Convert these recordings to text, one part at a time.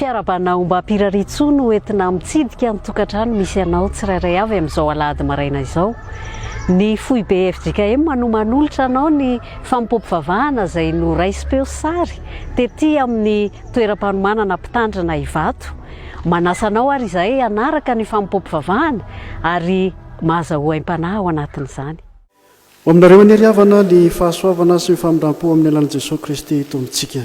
fiarabanao mba piraritsoo no entina mitsidika ny tokantrano misy anao tsirairay avy amin'izao alahady maraina izao. Ny fohy BFJKM manolotra anao ny fampompivavahana izay no raisipeo sary tety amin'ny toeram-panomanana mpitandrina Ivato. Manasa anao ary izay anaraka ny fampompivavahana ary mahazahoaim-panahy ao anatin'izany. Aminareo anyariavana ny fahasoavana sy ny famindram-po amin'ny alalan'i Jesosy Kristy tombontsika.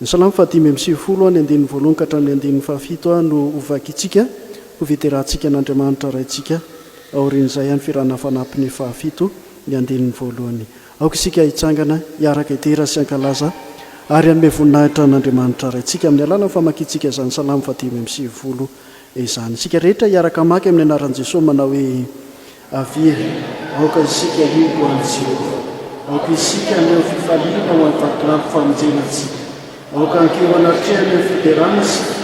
Ny salamo 5:10 ny 1 ka hatramin'ny 7 no ovakitsika ho fiterahantsika an'Andriamanitra raintsika aorian'izay any firana fanampiny 7 ny 1. Aoka isika hitsangana hiaraka itera sy ankalaza ary anome voninahitra an'Andriamanitra raintsika amin'ny alalan'ny famakitsika izany salamo 5:10 izany. Isika rehetra hiaraka maky amin'ny anaran'i Jesosy manao hoe avia, aoka isika io an'i Jehova, aoka isika aneo fifaliana ho an'ny vatolampy famonjenantsika, aoka ankeo anatrehana ny fiderana isika,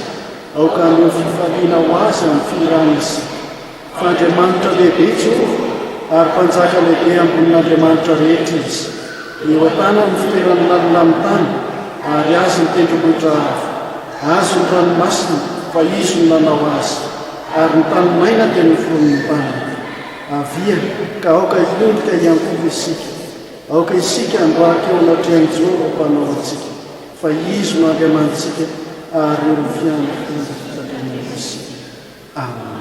aoka aneo fifaliana ho azy amin'ny firana isika. Fa Andriamanitra lehibe Jehova ary mpanjaka lehibe ambonin'Andriamanitra rehetra izy. Eo an-tany amin'ny fitoerana lalina amin'ny tany ary azy ny tendrombohitra avo, azy ny ranomasina fa izy no nanao azy ary ny tany maina dia ny fon'ny mpanana. Avia ka aoka ilondoka iankovo isika, aoka isika androaka eo anatrehany Jehova mpanao antsika, fa izy no Andriamantsika ary eo fiandro fitandremana isika. Amen.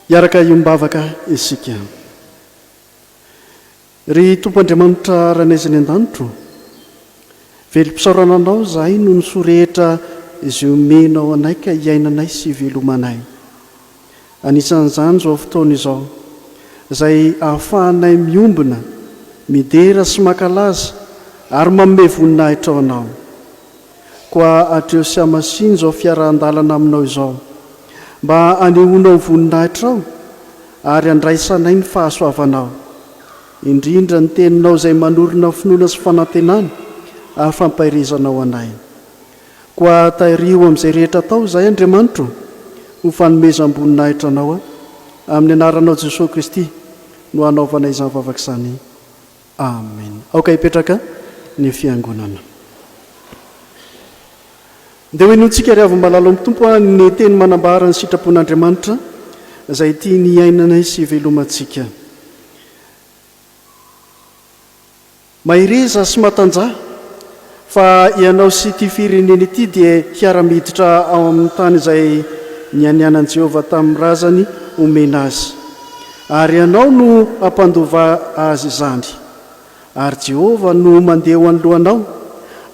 Iaraka iombavaka isika. Ry Tompo Andriamanitra ranezany an-danitro, velom-pisaorana anao zahay no nisorehitra izay omenao anaika hiainanay sy velomanay. Anisan'izany izao fotoana izao, izay ahafahanay miombona, midera sy makalaza ary manome voninahitra ao anao. Koa atreo sy amasiny izao fiarahan-dalana aminao izao, mba anehoanao voninahitra ao ary andraisanay ny fahasoavanao, indrindra ny teninao izay manorina finoana sy fanantenana ary fampahirizanao anay. Koa tahirio amin'izay rehetra tao izay Andriamanitra ho fanomezam-boninahitra anao amin'ny anaranao Jesosy Kristy no hanaovanay izany vavaka izany. Amen. Aoka hipetraka ny fiangonana. Dia hoenontsika ry avy-malalo amin'ny Tompo ny teny manambara ny sitrapon'Andriamanitra izay tia ny iainanay sy velomantsika. Mahireza sy matanjaha fa ianao sy ity firenena ity dia hiara-miditra ao amin'ny tany izay nianianan'i Jehova tamin'ny razany omena azy, ary ianao no ampandova azy izany. Ary Jehova no mandeha ho anoloanao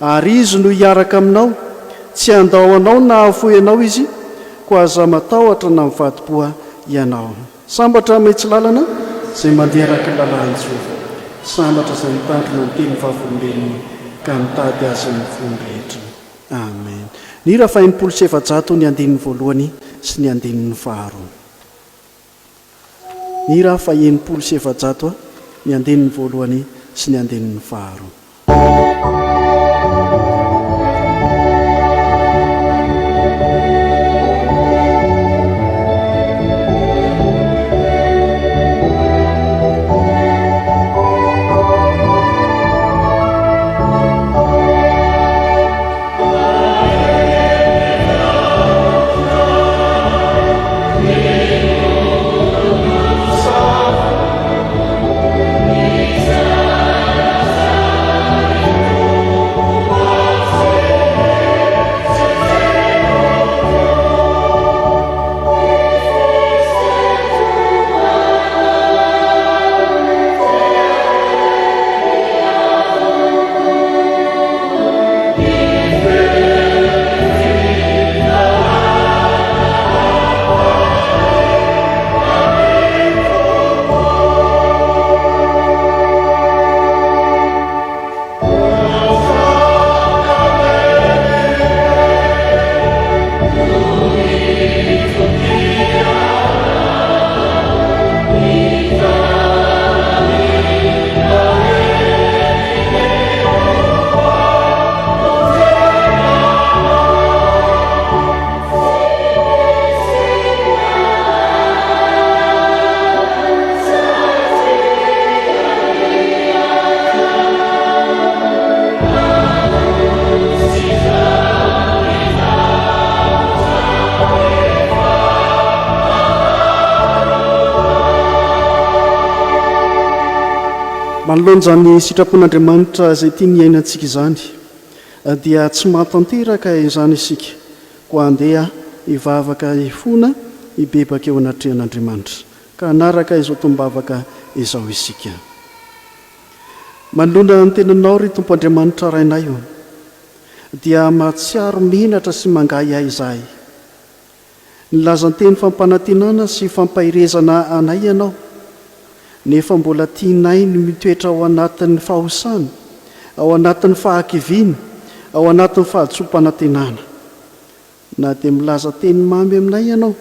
ary izy no hiaraka aminao, tsy andao anao na afoy anao izy, koa aza matahotra na mivadi-poa ianao. Sambatra metsy lalana izay mandeha araka ny lalàn'i Jehova, sambatra izay mitandrina ny teny vavolombelony ka mitady azy amin'ny fony rehetra. Amen. Ny hira 700 ny 1 sy ny 2. Ny hira 700 ny 1 sy ny 2. manoloanjany sitrapon'andriamanitra izay tia ny iainantsika izany dia tsy mahatanteraka izany isika ko andeha hivavaka ifona hibebaka eo anatrehan'andriamanitra ka anaraka izao tombavaka izao isika. manoloana ny tenanao ry tompo andriamanitra rainay io dia mahatsiaro menatra sy mangay ahy izahay. Nilazan-teny fampanantenana sy fampahirezana anay ianao nefa mbola tianay ny mitoetra ao anatin'ny fahosana, ao anatin'ny fahakiviana, ao anatin'ny fahatsoam-panantenana. Na dia milaza teny mamy aminay ianao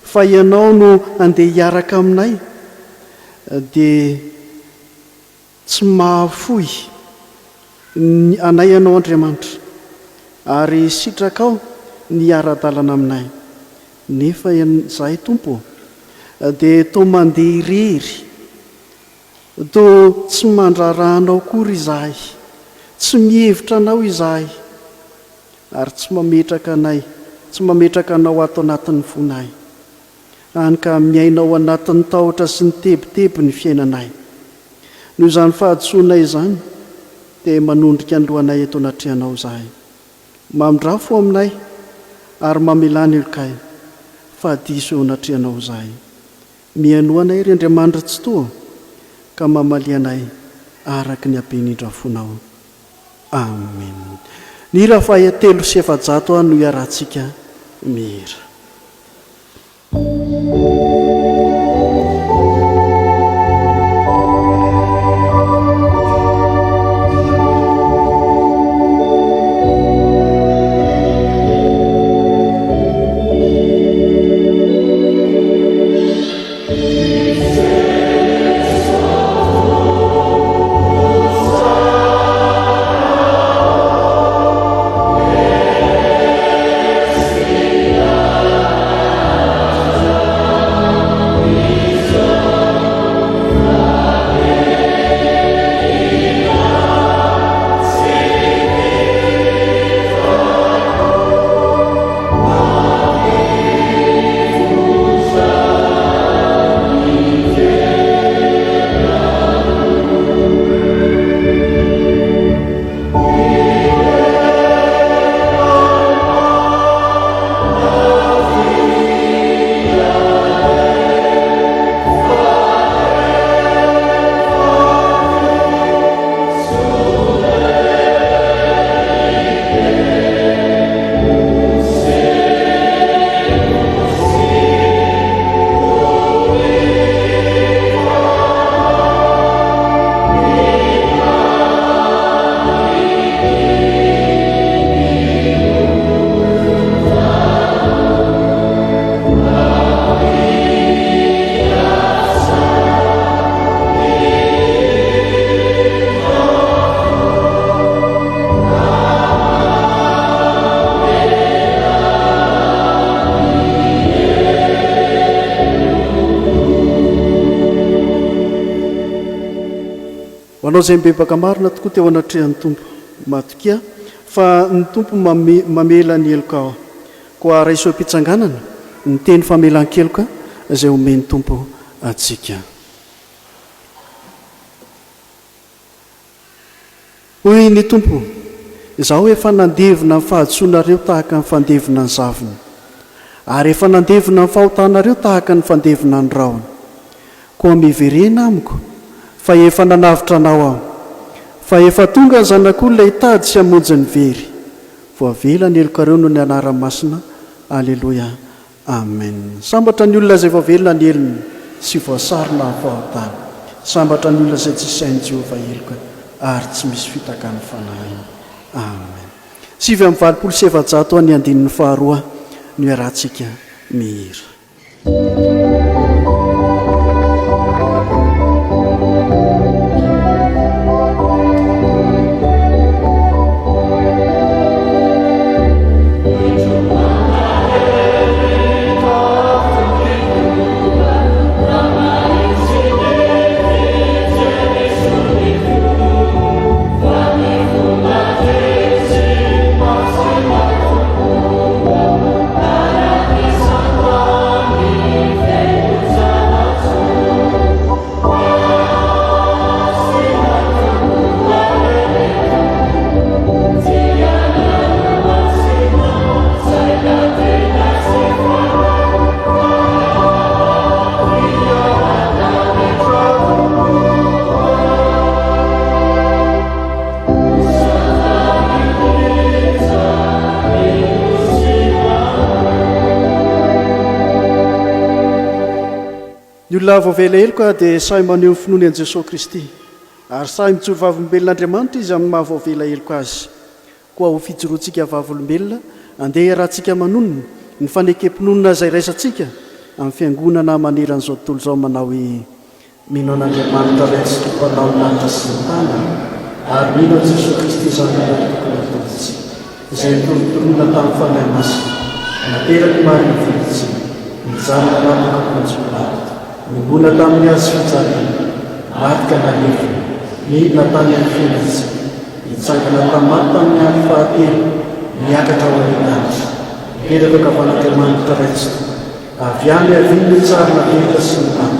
fa ianao no andeha hiaraka aminay dia tsy mahafoy anay ianao Andriamanitra ary sitrakao ny ara-dalana aminay. Nefa izahay Tompo dia toa mandeha irery, toa tsy mandrarahanao kory izahay, tsy mihevitra anao izahay ary tsy mametraka anay, tsy mametraka anao ato anatin'ny fonay. Hany ka miainao anatin'ny tahotra sy ny tebotebo ny fiainanay. Noho izany fahadsoana izany dia manondrika ny lohanay eto anatrehanao izahay. Mamindrafo aminay ary mamelany elokay fa diso eo anatrehanao izahay. Mianoanay ry Andriamanitra tsy toa ka mamalianay araka ny hampenindra-fonao. Amen. Ny hira fahatelo sy efajato no hiarantsika mihira. Anao izay mibebaka marina tokoa teo anatrehan'ny Tompo, matokia fa ny Tompo mamela ny eloka koa raha iso am-pitsanganana ny teny famelan-keloka izay omeny Tompo atsika. Hoy ny Tompo, izaho efa nandevina ny fahadsoanareo tahaka ny fandevina ny zavony ary efa nandevina ny fahotanareo tahaka ny fandevina ny raony. Koa miverena amiko fa efa nanavitra anao aho, fa efa tonga ny zanak'olona hitady sy hamonjy ny very. Voavela ny elokareo no ny anarany masina. Aleloia. Amen. Sambatra ny olona izay voavelona ny elony sy voasarona ny fahotana. Sambatra ny olona izay tsy sain'i Jehovah eloka ary tsy misy fitaka ny fanahiny. Amen. 7:7 ny andinin'ny faharoa no iarahantsika mihira. Bye. olona voavela hely koa dia sahy maneho ny finoany an' jesosy kristy ary sahy mijoro vavolombelon'andriamanitra izy amin'ny mahavoavela heliko azy koa ho fijoroantsika vavolombelona andeha iarahantsika manonona ny fanekempinonona izay raisantsika amin'ny fiangonana maneran'izao tontolo izao manao hoe mino an'andriamanitra raitsy tompanao lanitra sy ny tany ary mino an' jesosy kristy izany tokony ataontsika izay mitolotolona tamin'ny fanahy masina nateraky mariny vilitsy mijanona lamina konjolata mibona tamin'ny azy fijarina matika nalevina midina tany amin'ny fianitsy mitsangana tamaty tamin'ny andro fahatelo miakatra ho alendanitra mipetraka kavan'andriamanitra raitsy avy any avinny tsarina teraka sy ny tany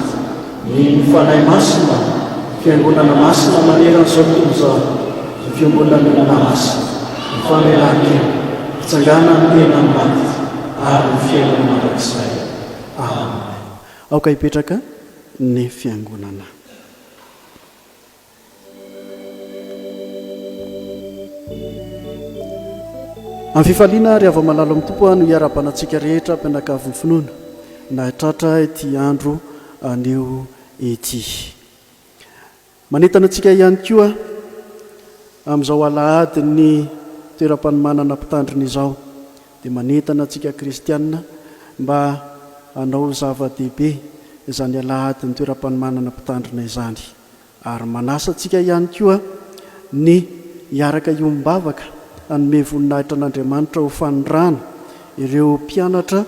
ny fanahy masina fiangonana masina maneran'izao tontolo izao ny fiangonana olona masina ny famelan-kely fitsangana ny tena ny maty ary ny fiainana mandrakizay amen. Aoka hipetraka ny fiangonana. Amin'ny fifaliana ry ava malalo amin'ny tompo no hiara-banantsika rehetra mpianakavy ny finoana na tratra ity andro anio ety. Manentana antsika ihany koa amin'izao alahady ny toeram-panomanana mpitandrina izao dia manentana antsika kristianina mba hanao zava-dehibe izany alahady ny toeram-panomanana mpitandrina izany ary manasa antsika ihany koa ny hiaraka iombavaka anome voninahitra an'Andriamanitra ho fanondrana ireo mpianatra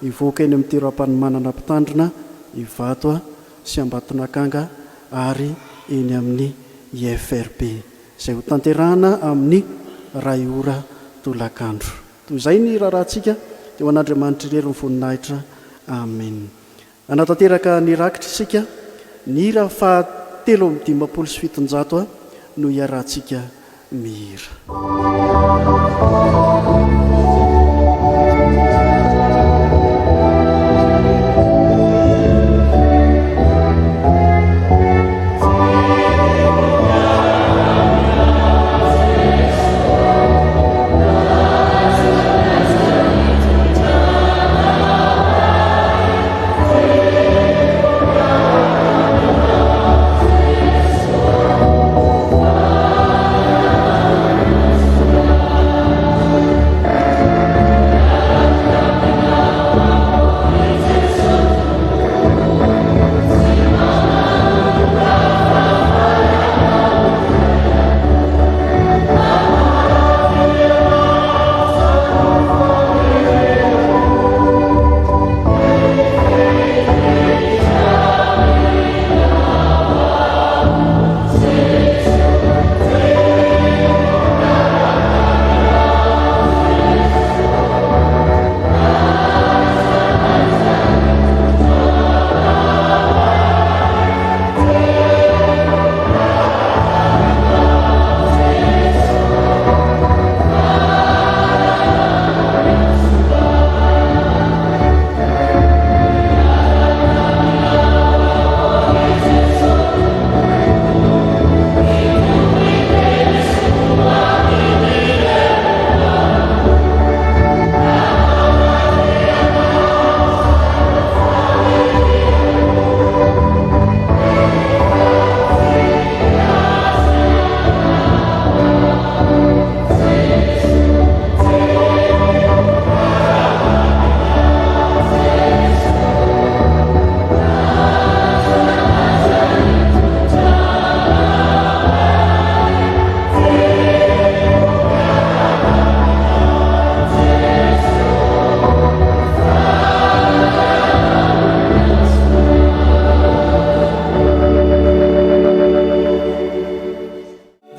hivoaka eny amin'ny toeram-panomanana mpitandrina Ivato sy Ambatonakanga ary eny amin'ny IFRP izay ho tanterahana amin'ny ray ora tolakandro. Toy izay ny raharantsika dia ho an'Andriamanitra irery ny voninahitra. Amen. Anatanteraka ny rakitra isika ny hira fahatelo amin'ny 570 no hiarahantsika mihira.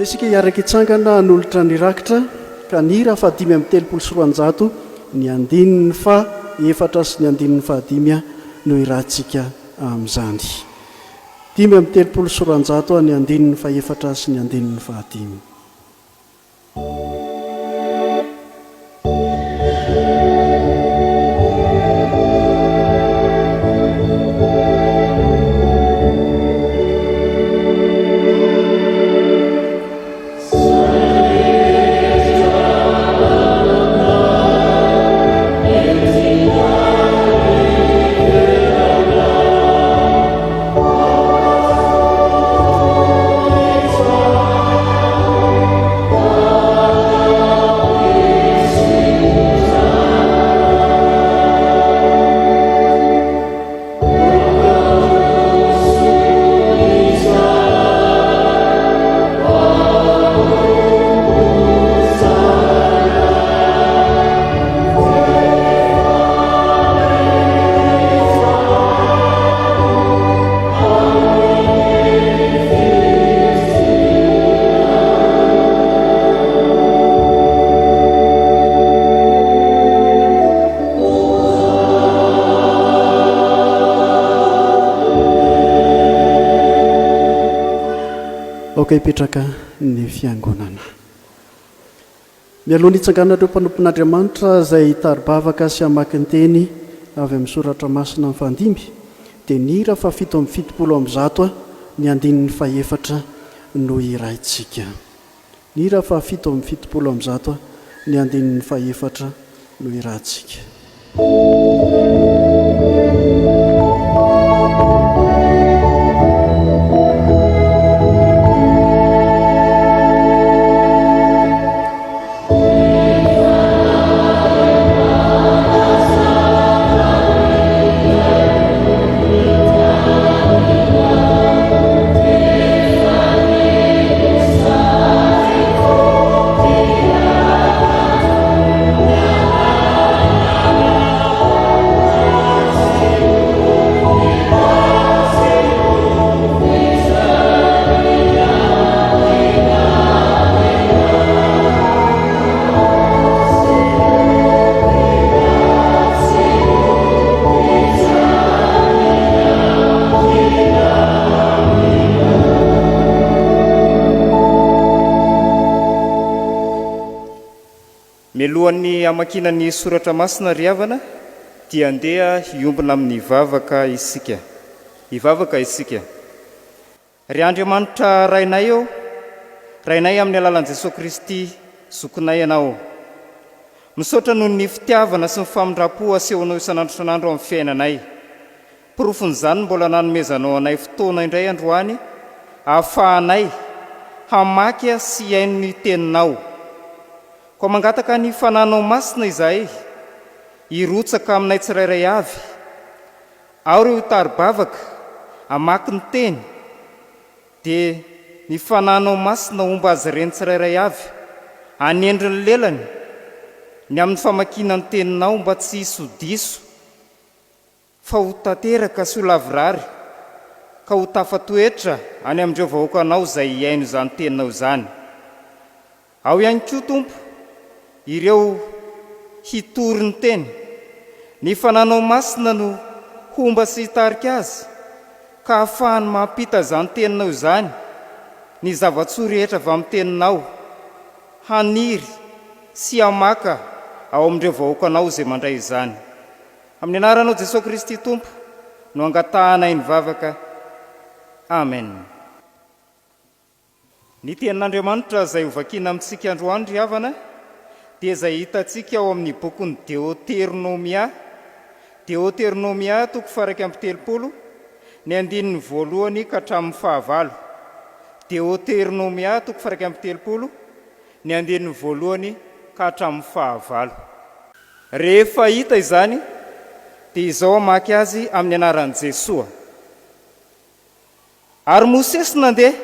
Isika hiaraka hitsangana nolotra ny rakitra ka ny hira fa 530 ny andininy fa 4 sy ny andininy fa 5 no irahantsika amin'izany. 530 ny andininy fa 4 sy ny andininy fa 5. aoka hipetraka ny fiangonana. Mialohan'ny hitsangana ireo mpanompon'Andriamanitra izay taribavaka sy hamaky ny teny avy amin'ny soratra masina amin'ny fandimby dia ny hira fa 770 ny andinin'ny fahefatra no iraintsika. Ny hira fa 770 ny andinin'ny fahefatra no iraintsika. Mialohan'ny hamakinan'ny soratra masina ry havana dia andeha hiombona amin'ny ivavaka isika. Ivavaka isika. Ry Andriamanitra rainay eo, rainay amin'ny alalan'i Jesosy Kristy, zokonay ianao. Misaotra noho ny fitiavana sy ny famindram-po asehonao isan'andro isan'andro amin'ny fiainanay. Porofon'izany mbola nanomezanao anay fotoana indray androany, ahafahanay hamaky sy haino ny teninao. Koa mangataka ny fananao masina izahay, hirotsaka aminay tsirairay avy. Ao ireo taribavaka, hamaky ny teny, dia ny fananao masina omba azy ireny tsirairay avy, hanendry ny lelany, ny amin'ny famakina ny teninao mba tsy hisy diso, fa ho tanteraka sy ho lavirary, ka ho tafatoetra any amin'ireo vahoakanao izay hiaino izany teninao izany. Ao ihany koa Tompo, ireo hitory ny teny, ny fananao masina no homba sy hitarika azy, ka ahafahany mampita izany teninao izany, ny zavatsoa rehetra avy amin'ny teninao, haniry sy hamaka ao amin'ireo vahoakanao izay mandray izany. Amin'ny anaranao Jesosy Kristy Tompo no angatahanay ny vavaka. Amen. Ny tenin'Andriamanitra izay hovakiana amintsika androany ry havana dia izay hitantsika ao amin'ny bokin'ny Deutéronomia, Deutéronomia 1:30, ny andinin'ny 1 ka hatramin'ny 9. Deutéronomia 1:30, ny andinin'ny 1 ka hatramin'ny 9. Rehefa hita izany dia izao hamaky azy amin'ny anaran'i Jesosy. Ary Mosesy nandeha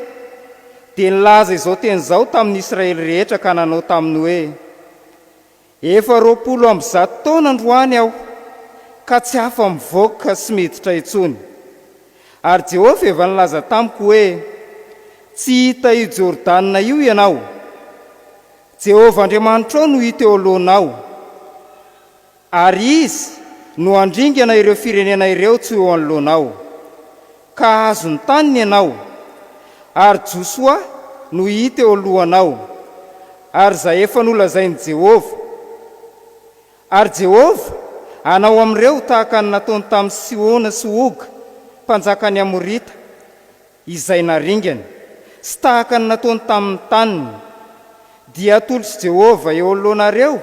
dia nilaza izao teny izao tamin'ny Israely rehetra ka nanao taminy hoe: efa 20 taona androany aho, ka tsy hafa mivoaka sy miditra intsony. Ary Jehovah efa nilaza tamiko hoe: tsy hita io Jordana io ianao. Jehovah Andriamanitra no hita eo alohanao, ary izy no andringana ireo firenena ireo tsy eo anoloanao, ka azo ny taniny ianao. Ary Josua no hita eo alohanao, ary izay efa nolazain'i Jehovah. Ary Jehovah anao amin'ireo tahaka ny nataony tamin'ny Sihona sy Oga, mpanjakany Amorita, izay naringana, sy tahaka ny nataony tamin'ny taniny. Dia atolotra Jehovah eo alohanareo,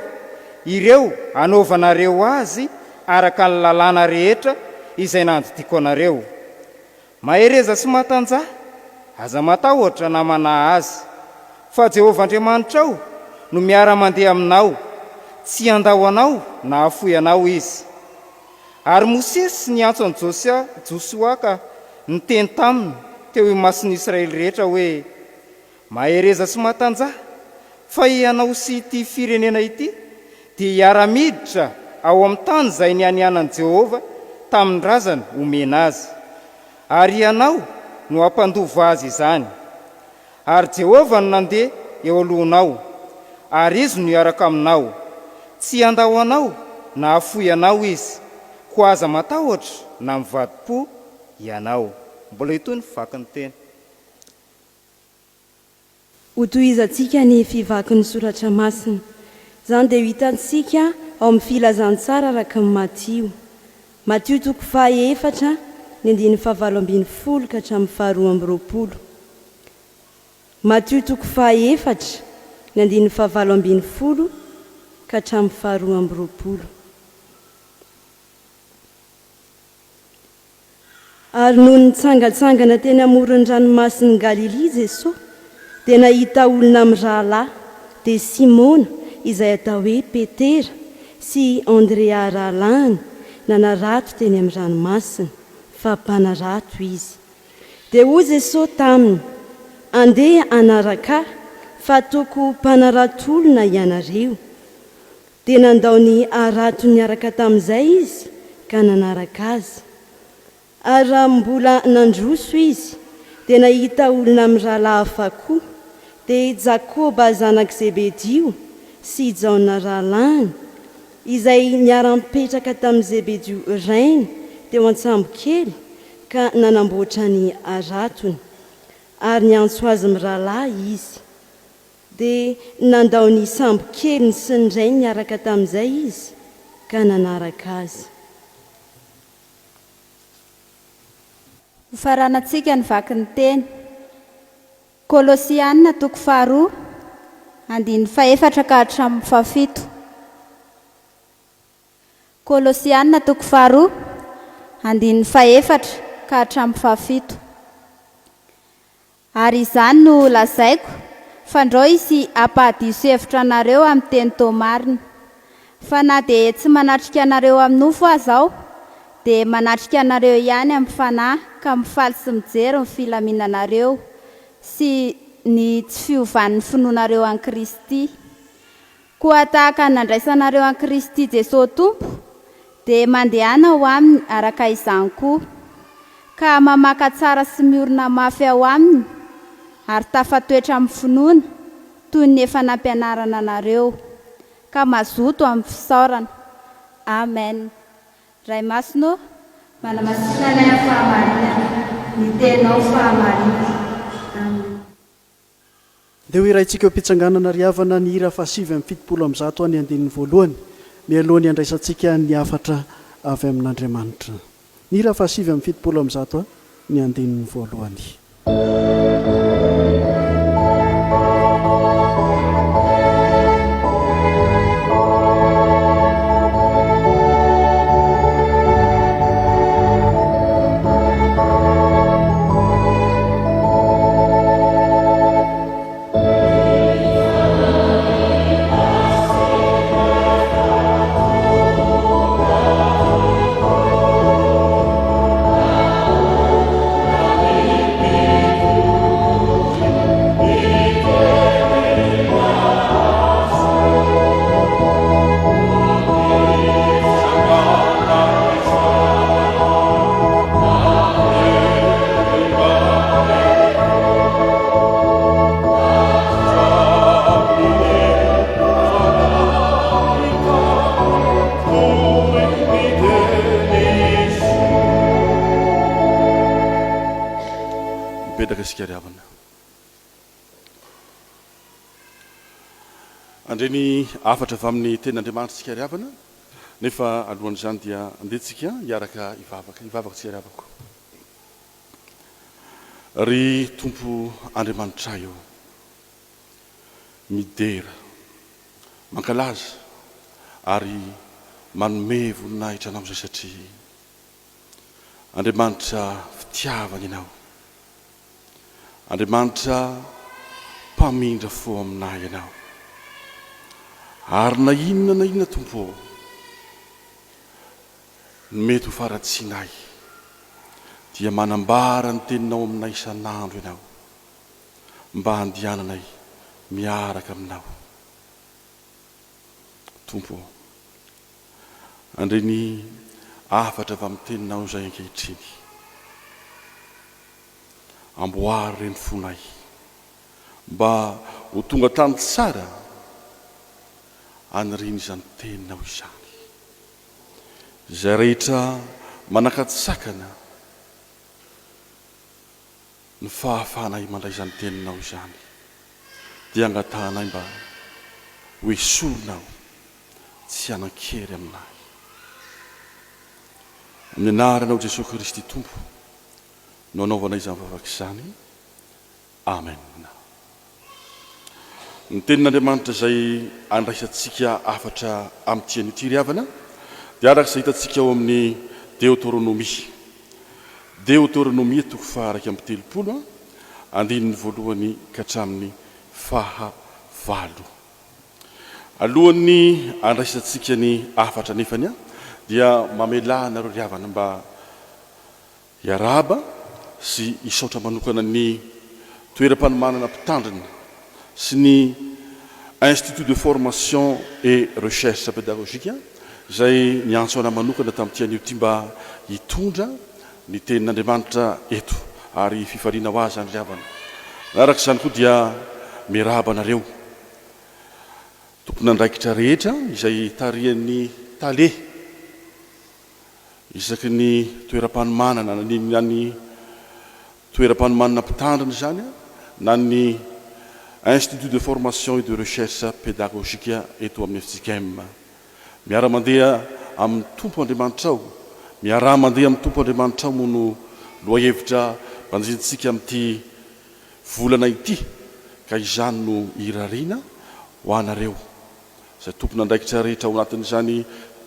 ireo anaovanareo azy araka ny lalàna rehetra izay nandidiko anareo. Mahereza sy matanjah, aza matahotra na manahy azy, fa Jehovah Andriamanitra no miara-mandeha aminao, tsy andao anao na afoy anao izy. Ary Mosesy ny antso an'i Josua ka niteny taminy teo imason'ny Israely rehetra hoe: mahereza sy matanjah, fa ianao sy ity firenena ity dia hiara-miditra ao amin'ny tany izay nianianan'i Jehovah tamin'ny razana omena azy, ary ianao no hampandova azy izany. Ary Jehovah no nandeha eo alohanao, ary izy no hiaraka aminao, tsy andao anao na afoy anao izy, ho aza matahotra na mivadi-po ianao. Mbola itony vaky ny teny. hotoizantsika ny fivaky ny soratra masina izany dia ho hitantsika ao amin'ny filazantsara araka ny Matio toko faha-efatra ny andiny fahavalo ambin'ny folo ka hatramin'ny faharoa amby roapolo. Matio toko faha-efatra ny andiny fahavalo ambin'ny folo ka hatramin'ny faharoa amby roapolo. Ary noho nitsangatsangana teny amoron-dranomasin'ny Galilia Jesosy dia nahita olona amin'ny rahalahy dia Simona izay atao hoe Petera sy Andrea rahalahiny nanarato teny amin'ny ranomasina fa mpanarato izy. Dia hoy Jesosy taminy, andeha anaraka fa toko mpanarato olona ianareo. Dia nandao ny arato niaraka tamin'izay izy ka nanaraka azy. Ary raha mbola nandroso izy dia nahita olona amin'ny rahalahy hafa koa dia Jakoba zanak' Zebedio sy Jaona rahalahiny izay niara-mipetraka tamin'i Zebedio rainy teo an-tsambo kely ka nanamboatra ny aratony ary niantso azy amin'ny rahalahy izy. Dia nandao ny sambo kely sy ny rainy niaraka tamin'izay izy ka nanaraka azy. Faranantsika ny vaky ny teny. Kolosianina toko faharoa andiny fahaefatra ka hatramin'ny fahafito. Kolosianina toko faharoa andiny fahaefatra ka hatramin'ny fahafito. Ary izany no lazaiko fa ndreo izy hampahadiso hevitra anareo amin'ny teny tomarina. Fa na dia tsy manatrika anareo amin'ny nofo aza aho dia manatrika anareo ihany amin'ny fanahy ka mifaly sy mijery ny filaminanareo sy ny tsy fiovan'ny finoanareo an Kristy. Koa tahaka nandraisanareo an Kristy Jesosy Tompo dia mandehana ho aminy araka izany koa ka mamaka tsara sy miorina mafy ao aminy ary tafatoetra amin'ny finoana toy ny efa nampianarana anareo ka mazoto amin'ny fisaorana. Amen. Ray masino manamasina ny fahamarinana ny tenao fahamarinana. Amen. Dia ho iraintsika mpitsanganana riavana ny hira fahasivy amin'ny fitopolo amby zato any andinin'ny voalohany mialohan'ny andraisantsika ny afatra avy amin'Andriamanitra. Ny hira fahasivy amin'ny fitopolo amby zato ny andinin'ny voalohany. Andreny afatra avy amin'ny ten'Andriamanitra tsika riavana nefa alohan'izany dia andehantsika hiaraka ivavaka tsika riavako. Ry Tompo Andriamanitra io midera mankalaza ary manome voninahitra anao izay satria Andriamanitra fitiavana ianao, Andriamanitra mpamindra fo aminahy ianao. Ary na inona Tompo mety ho faratsinay dia manambara ny teninao aminay isan'andro ianao mba handiananay miaraka aminao. Tompo, andreny afatra avy amin'ny teninao izay ankehitriny, amboary reny fonay mba ho tonga tany tsara anyriny izany teninao izany. Izay rehetra manakatsakana ny fahafanay mandray izany teninao izany dia angatanay mba ho esoronao tsy hanan-kery aminahy amin'ny anaranao Jesosy Kristy Tompo no anaovanay izany vavaka izany amen. Ny tenin'Andriamanitra izay andraisantsika afatra amin'ny tian'ity ry havana dia arak'izay hitantsika ao amin'ny Deutéronomie toko faha 2:30 andininy voalohany ka hatramin'ny faha 8. Alohan'ny andraisantsika ny afatra nefany dia mamelana ry havana mba hiaraba sy hisaotra manokana ny toeram-panomanana mpitandrina sy ny Institut de formation et recherche pédagogique izay niantso ana manokana tamin'ny tian'io ty mba hitondra ny tenin'Andriamanitra eto ary fifaliana ho azy ry havana. Arak'izany koa dia miaraba anareo tompon'andraikitra rehetra izay tarian'ny tale isaky ny toeram-panomanana na ny toeram-panomanana mpitandrina zany na ny Institut de formation et de recherche pédagogique eto amin'ny FJKM. Miara-mandeha amin'ny tompo Andriamanitra ao, miara-mandeha amin'ny tompo Andriamanitra ao moa no loahevitra manjintsika amin'ity volana ity ka izany no irariana ho anareo izay tompon'andraikitra rehetra ao anatin'izany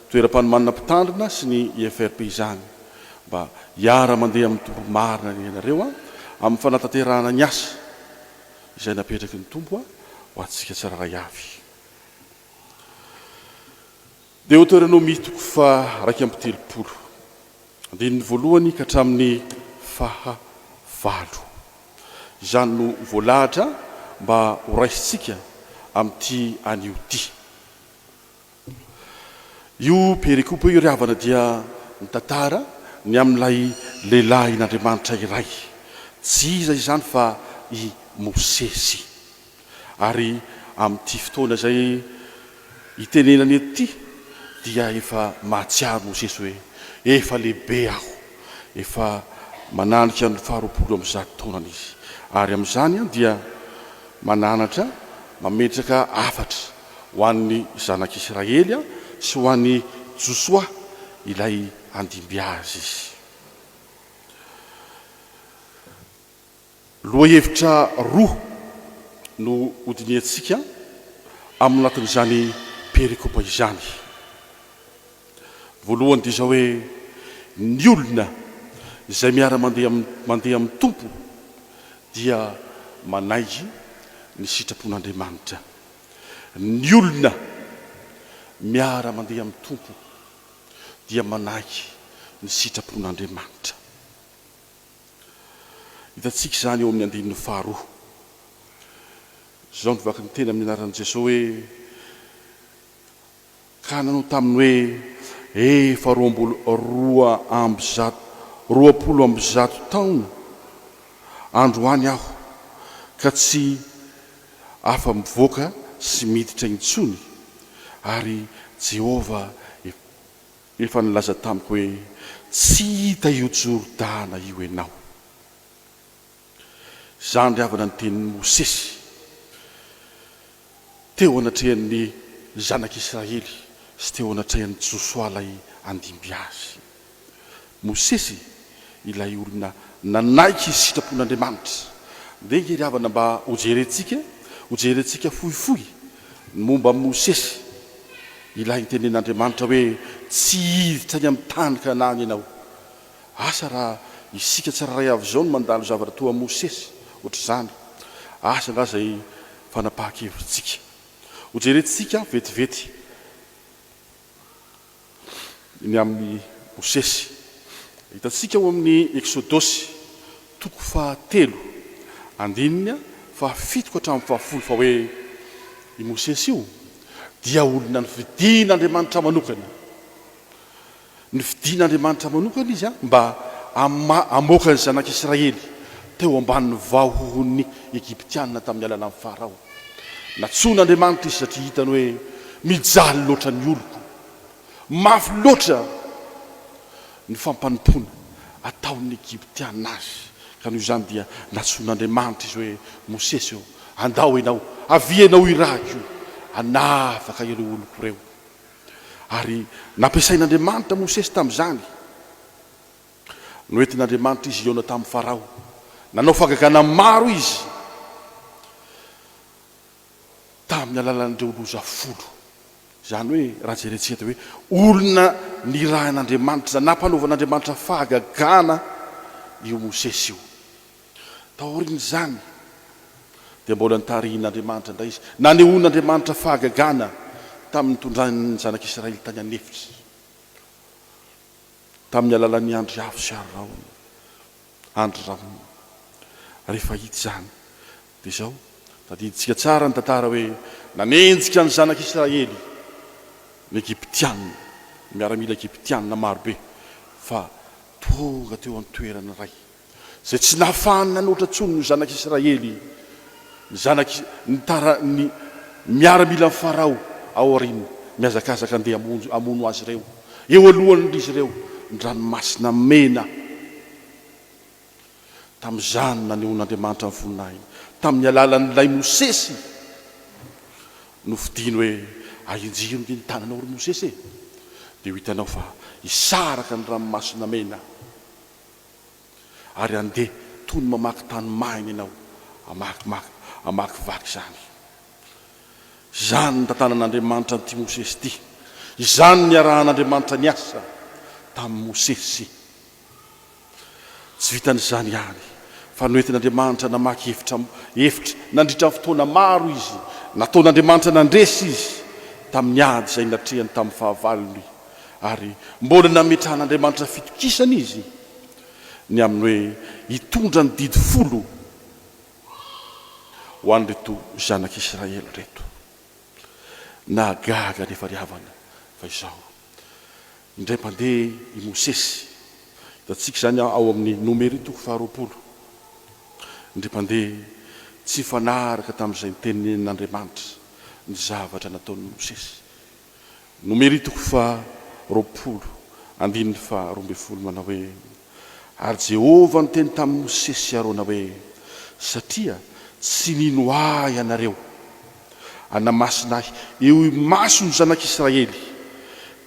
toeram-panomanana mpitandrina sy ny IFRP izany mba hiara-mandeha amin'ny tompo marina ianareo amin'ny fanatanterahana ny asa izay napetraky ny tompo ho antsika tsiraray avy. Deutéronomie toko faha 2:30 andininy voalohany ka hatramin'ny faha 8 izany no voalahatra mba ho raisitsika amin'ity anio ty. Io perikopa io ry havana dia mitantara ny amin'ilay lehilahin'Andriamanitra iray, tsy iza izany fa i Mosesy, ary amin'ity fotoana izay hitenenany eto dia efa mahatsiaro Mosesy hoe efa lehibe aho, efa mananika ny 20 taonany izy, ary amin'izany dia mananatra mametraka afatra ho an'ny zanak'Israely sy ho an'ny Josoa ilay andimby azy izy. Lohahevitra roa no hodiniantsika amin'ny anatin'izany perikopa izany. Voalohany dia izao hoe ny olona izay miara-mandeha amin'ny tompo dia manaiky ny sitrapon'Andriamanitra. Ny olona miara-mandeha amin'ny tompo dia manaiky ny sitrapon'Andriamanitra. Hitantsika izany eo amin'ny andininy faha 2. Izao no vaky ny tena amin'ny anaran'i Jesosy hoe ka nanao taminy hoe efa 20 taona androany aho ka tsy afa mivoaka sy miditra intsony, ary Jehova efa nilaza tamiko hoe tsy hita io Jordana io ianao. Izany ry havana ny tenin'ny Mosesy teo anatrehan'ny zanak'Israely sy teo anatrehan'ny Josoa ilay andimby azy. Mosesy ilay olona nanaiky sitrapon'Andriamanitra. Dia ry havana mba hojerentsika fohifohy momba Mosesy ilay nitenen'Andriamanitra hoe tsy hiditra ny amin'ny tany Kanana ianao. Asa raha isika tsiraray avy izao no mandalo zavatra toa Mosesy ohatr'izany, asa nga izay fanapahan-kevitritsika. Hojerentsika vetivety ny amin'ny Mosesy. Hitantsika ao amin'ny Exodosy toko faha 3 andininy faha 7 hatramin'ny faha 10 fa hoe i Mosesy io dia olona nividian'Andriamanitra manokana. Nividian'Andriamanitra manokana izy mba amoaka ny zanak'Israely teo ambanin'ny vahohon'ny Egyptianina tamin'ny alana amin'ny Farao. Natsoan'Andriamanitra izy satria hitany hoe mijaly loatra ny oloko, mafy loatra ny fampanompona ataon'ny Egyptianina azy. Ka noho izany dia natsoan'Andriamanitra izy hoe Mosesy io andao ianao avianao irahko io anafaka ireo oloko reo ary nampiasain'andriamanitra Mosesy tamin'izany noentin'andriamanitra izy iona tamin'ny Farao nanao fagagana maro izy tamin'ny alalan'ireo loza folo zany hoe raha jerentsika hoe olona nirahan'andriamanitra zany nampanaovan'andriamanitra fahagagana io Mosesy io taoriny zany dia mbola nitarihin'andriamanitra indray izy nanehoan'andriamanitra fahagagana tamin'ny tondrany zanak'Israely tany anefitra tamin'ny alalan'ny andry avo sy Araona andry Ramona rehefa hita zany dia zao tadiditsika tsara ny tantara hoe nanenjika ny zanak'Israely ny Egyptianina miaramila Egyptianina marobe fa tonga teo amin'ny toerana iray zay tsy nahafahany nanoatra tsony ny zanak'Israely ny miaramila ny Farao ao aoriana miazakazaka andeha amono azy ireo eo alohan'izy ireo ny ranomasina mena tamin'izany nanehoan'andriamanitra ny voninahiny tamin'ny alalan'ilay Mosesy no fidiny hoe ainjiro ny tananao ry Mosesy dia ho hitanao fa isaraka ny ranomasina mena ary andeha toy ny mamaky tany maina ianao amaky vaky zany izany ny tantanan'andriamanitra n'ity Mosesy ity izany ny arahan'andriamanitra ny asa tamin'ny Mosesy tsy vitan'izany ihany fa noentin'andriamanitra namaky hevitra nandritra ny fotoana maro izy nataon'andriamanitra nandresy izy tamin'ny ady izay natrehany tamin'ny fahavalony ary mbola nametrahan'andriamanitra fitokisana izy ny amin'ny hoe hitondra ny didy 10 ho an'reto zanak'Israely reto nahagaga rehefa riavana fa izao indray mandeha i Mosesy hitantsika zany ao amin'ny Nomeri 20 indray mandeha tsy fanaraka tamin'izay nitenin'Andriamanitra ny zavatra nataon'ny Mosesy Nomeri 20 andininy 12 manao hoe ary Jehova niteny tamin'ny Mosesy sy Arona hoe satria tsy nino ahy ianareo anamasina ahy eo masony zanak'Israely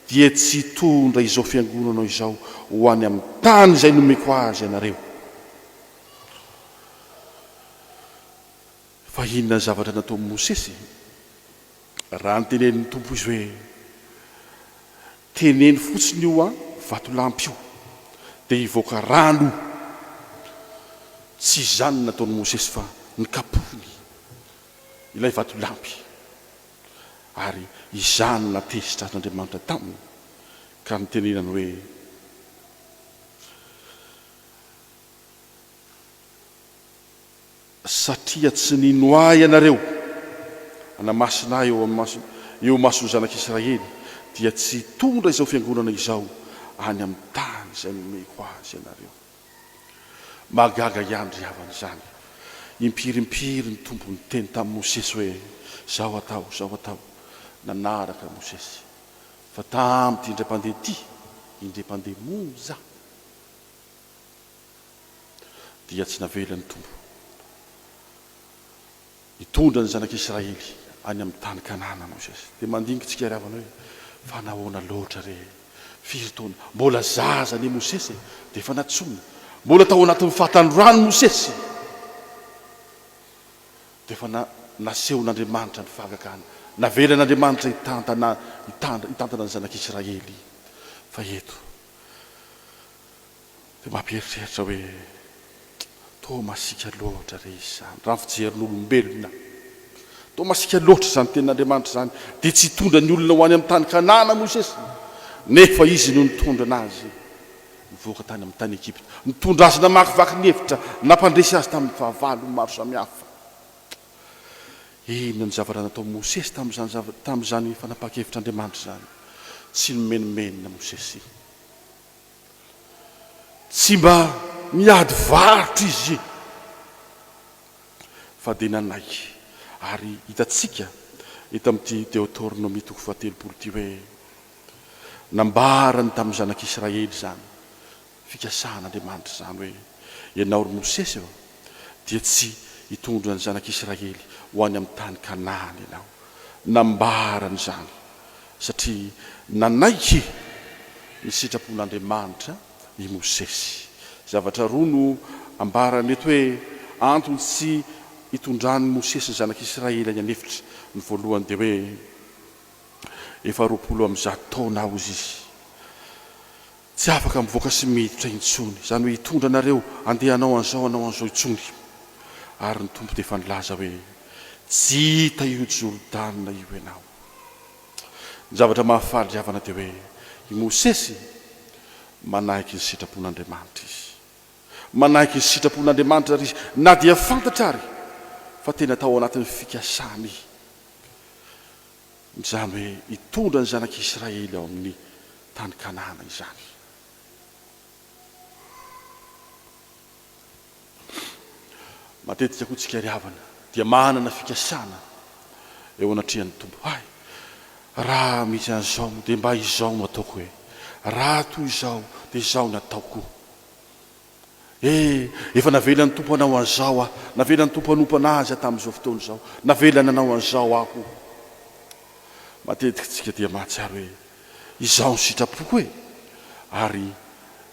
dia tsy hitondra izao fiangonanao izao ho any amin'ny tany izay nomeko azy ianareo fa inona ny zavatra nataon'ny Mosesy raha nytenenin'ny tompo izy hoe teneny fotsiny io vatolampy io dia hivoaka rano tsy izany nataon'ny Mosesy fa nikapohiny ilay vatolampy ary izany natezitra n'Andriamanitra taminy ka nitenenany hoe satria tsy nino ahy ianareo anamasina ahy eo masony zanak'Israely dia tsy hitondra izao fiangonana izao any amin'ny tany izay nomeko azy ianareo magaga ihany ry havana izany impirimpiri ny tompo ny teny tamin'ny Mosesy hoe zao atao nanaraka Mosesy fa tamin'ity indray mpandeha ity indray mpandeha monja dia tsy navela ny tompo hitondra ny zanak'Israely any amin'ny tany Kanana Mosesy dia mandinikatsika ry havana hoe fa nahoana loatra re firy taona mbola zaza ny Mosesy dia efa natsona mbola tao anatin'ny fahatandroany Mosesy dia efa nasehon'Andriamanitra ny fahagagana navelan'Andriamanitra hitantana ny zanak'Israely fa eto dia mampieritreritra hoe toa masika loatra re izy zany raha fijerin'olombelona toa masika loatra zany tenin'Andriamanitra zany dia tsy hitondra ny olona ho any amin'ny tany Kanana Mosesy nefa izy no nitondra anazy nivoaka tany amin'ny tany Egypta nitondra azy namakivaky ny hevitra nampandresy azy tamin'ny fahavalo maro samihafa inona ny zavatra natao Mosesy tamin'izany fanapaka-hevitr'Andriamanitra zany tsy nomenomenina Mosesy tsy mba miady varotra izy fa dia nanaiky ary hitatsika eto amin'ity Deutéronome 30 hoe nambarany tamin'ny zanak'Israely zany fikasan'Andriamanitra zany hoe ianao ry Mosesy dia tsy hitondra ny zanak'Israely ho any amin'ny tany Kanana ianao. Nambarany zany satria nanaiky ny sitrapon'Andriamanitra i Mosesy. Zavatra roa no ambarany eto hoe antony tsy hitondrany Mosesy ny zanak'Israely any anefitra. Ny voalohany dia hoe efa 20 taona ao izy tsy afaka mivoaka sy miditra intsony, zany hoe hitondra anareo andeha anao an'izao intsony. Ary ny tompo dia efa nilaza hoe tsy hita io Jordana io ianao. Ny zavatra mahafaly javana dia hoe i Mosesy manaiky ny sitrapon'Andriamanitra izy, manaiky ny sitrapon'Andriamanitra ary izy na dia fantatra ary fa tena tao anatin'ny fikasany izany hoe hitondra ny zanak'Israely ao amin'ny tany Kanana izany. Matetika koa tsika ry havana dia manana fikasana eo anatrehan'ny tompo. Raha misy an'izao dia mba izao no ataoko, hoe raha toy izao dia izao no ataoko. Efa navelany tompo anao an'izao navelany tompo hanompo anazy tamin'izao fotoana izao, navelany anao an'izao aho. Matetika tsika dia mahatsiaro hoe izao ny sitrapoko ary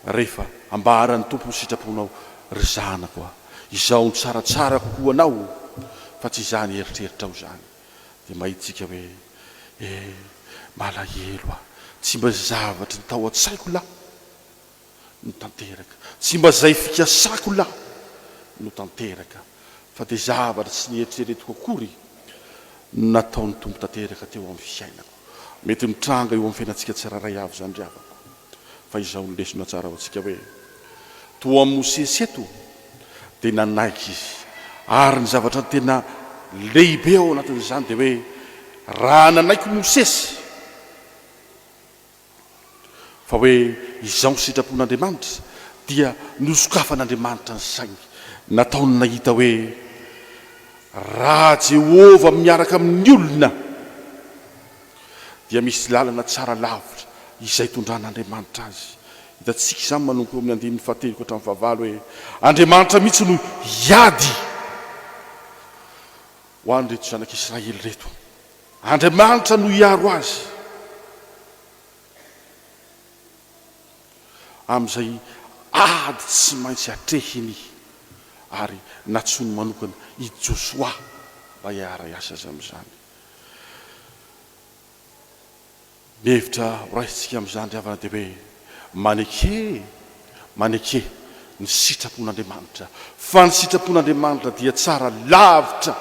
rehefa ambaran'ny tompo ny sitraponao ry zanako izao ny tsaratsara kokoa anao, fa tsy izany eritreritrao zany. Dia mahitsika hoe malahelo tsy mba zavatra ny tao an-tsaiko lahy no tanteraka, tsy mba zay fikasako lahy no tanteraka, fa dia zavatra tsy nieritreretiko akory nataon'ny tompo tanteraka teo amin'ny fiainako. Mety mitranga eo amin'ny fiainantsika tsiraray avy zany ry havako, fa izao ny lesona tsara ho antsika hoe toa amin'ny Mosesy eto dia nanaiky izy, ary ny zavatra tena lehibe ao anatin'izany dia hoe raha nanaiky Mosesy fa hoe izao ny sitrapon'Andriamanitra dia nosokafan'Andriamanitra ny sainy, nataony nahita hoe raha Jehova miaraka amin'ny olona dia misy lalana tsara lavitra izay tondran'Andriamanitra azy. Hitantsika izany manompo amin'ny 9:7 hatramin'ny 9 hoe Andriamanitra mihitsy no hiady ho an'ireto zanak'Israely reto. Andriamanitra no hiaro azy amin'izay ady tsy maintsy hatrehiny, ary natsony manokana i Josoa mba hiara hiasa azy amin'izany. Mihevitra raisitsika amin'izany ry havana dia hoe maneke ny sitrapon'Andriamanitra, fa ny sitrapon'Andriamanitra dia tsara lavitra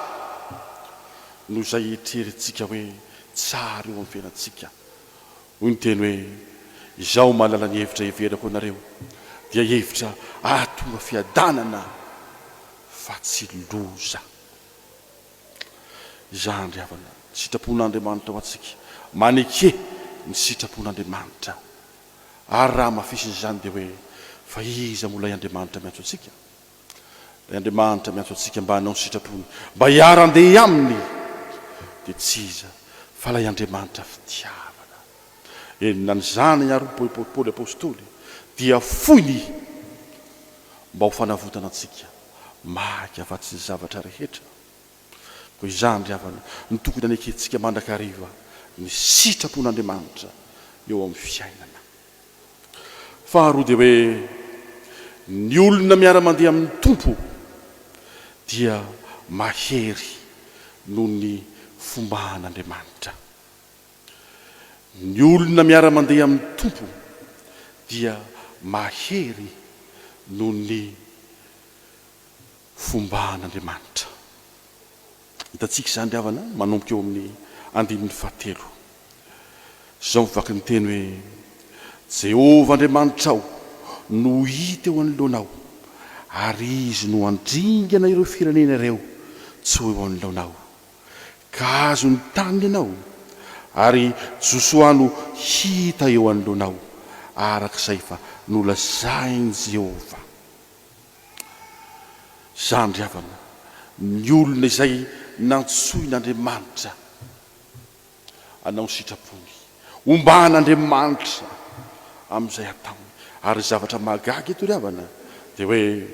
no izay eritreretintsika hoe tsara eo amin'ny fiainantsika. Hoy ny teny hoe izao mahalala ny hevitra everako anareo dia hevitra ahatonga fiadanana fa tsy loza. Izany ry havana sitrapon'Andriamanitra ho antsika, maneke ny sitrapon'Andriamanitra, ary raha mafisin'izany dia hoe fa iza moa ilay Andriamanitra miantso antsika? Ilay Andriamanitra miantso antsika mba hanao ny sitrapony, mba hiara andeha aminy, dia tsy iza fa ilay Andriamanitra fitiavana. Enina n'izany ny ary Paoly apôstôly dia foiny mba ho fanavotana antsika maika afa-tsy ny zavatra rehetra. Koa izany ry havana ny tokony hanekentsika mandrakariva ny sitrapon'Andriamanitra eo amin'ny fiainana. Faharoa dia hoe ny olona miara-mandeha amin'ny tompo dia mahery noho ny fomban'Andriamanitra. Ny olona miara-mandeha amin'ny tompo dia mahery noho ny fomban'Andriamanitra. Hitantsika izany ry havana manomboka eo amin'ny 7. Izao mivaky ny teny hoe Jehova Andriamanitra ao no hita eo anoloanao, ary izy no andringana ireo firenena ireo tsy eo anoloanao. Ka azo ny tany ianao, ary Josoa no hita eo anoloanao, arak'izay fa nolazainy Jehova. Izany ry havana ny olona izay nantsoin'Andriamanitra hanao sitrapony, omban'Andriamanitra amin'izay ataony. Ary zavatra mahagaga eto ry havana dia hoe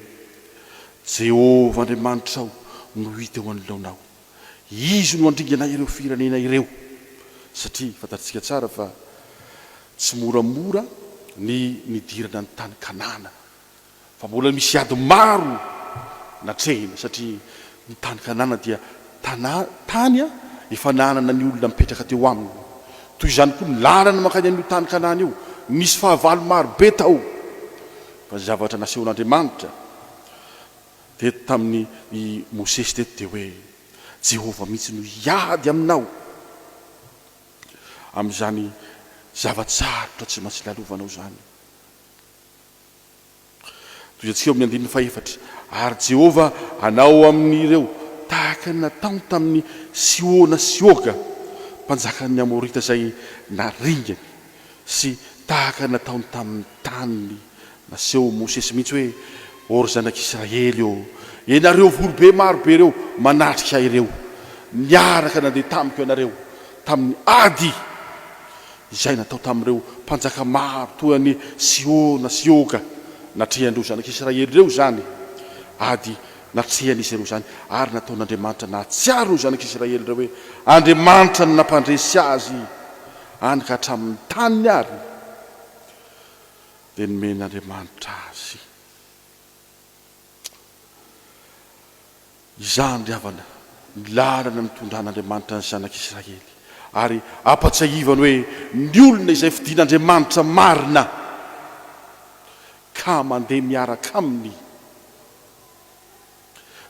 Jehova Andriamanitra ao no hita eo anoloanao, izy no andringana ireo firenena ireo satria fantatsika tsara fa tsy moramora ny nidirana ny tany Kanana fa mbola misy ady maro natrehina satria ny tany Kanana dia tany efa nanana ny olona mipetraka teo aminy toy izany koa ny lalana mankany amin'io tany Kanana io misy fahavalo maro be tao fa zavatra nasehon'Andriamanitra teto tamin'ny Mosesy teto dia hoe Jehova mihitsy no hiady aminao amin'izany zavatsarotra tsy maintsy lalovanao zany toy atsika amin'ny andininy faefatra ary Jehova anao amin'ireo tahaka ny nataony tamin'ny Sihona sy Oga mpanjakan'ny Amorita zay naringany sy tahaka ny nataony tamin'ny tany naseho Mosesy mihitsy hoe ory zanak'Israely eo ianareo vorobe marobe ireo manatrika ireo niaraka nandeha tamiko ianareo tamin'ny ady izay natao tamin'ireo mpanjaka maro toy ny Sihona sy Oga natrehandreo zanak'Israely ireo zany ady natrehan'izy ireo zany ary nataon'Andriamanitra nahatsiaro ireo zanak'Israely ireo hoe Andriamanitra no nampandresy azy any ka hatramin'ny tany ary dia nomen'Andriamanitra azy izany ry havana ny lalana nitondran'Andriamanitra ny zanak'Israely ary apatsahivany hoe ny olona izay fidin'Andriamanitra marina ka mandeha miaraka aminy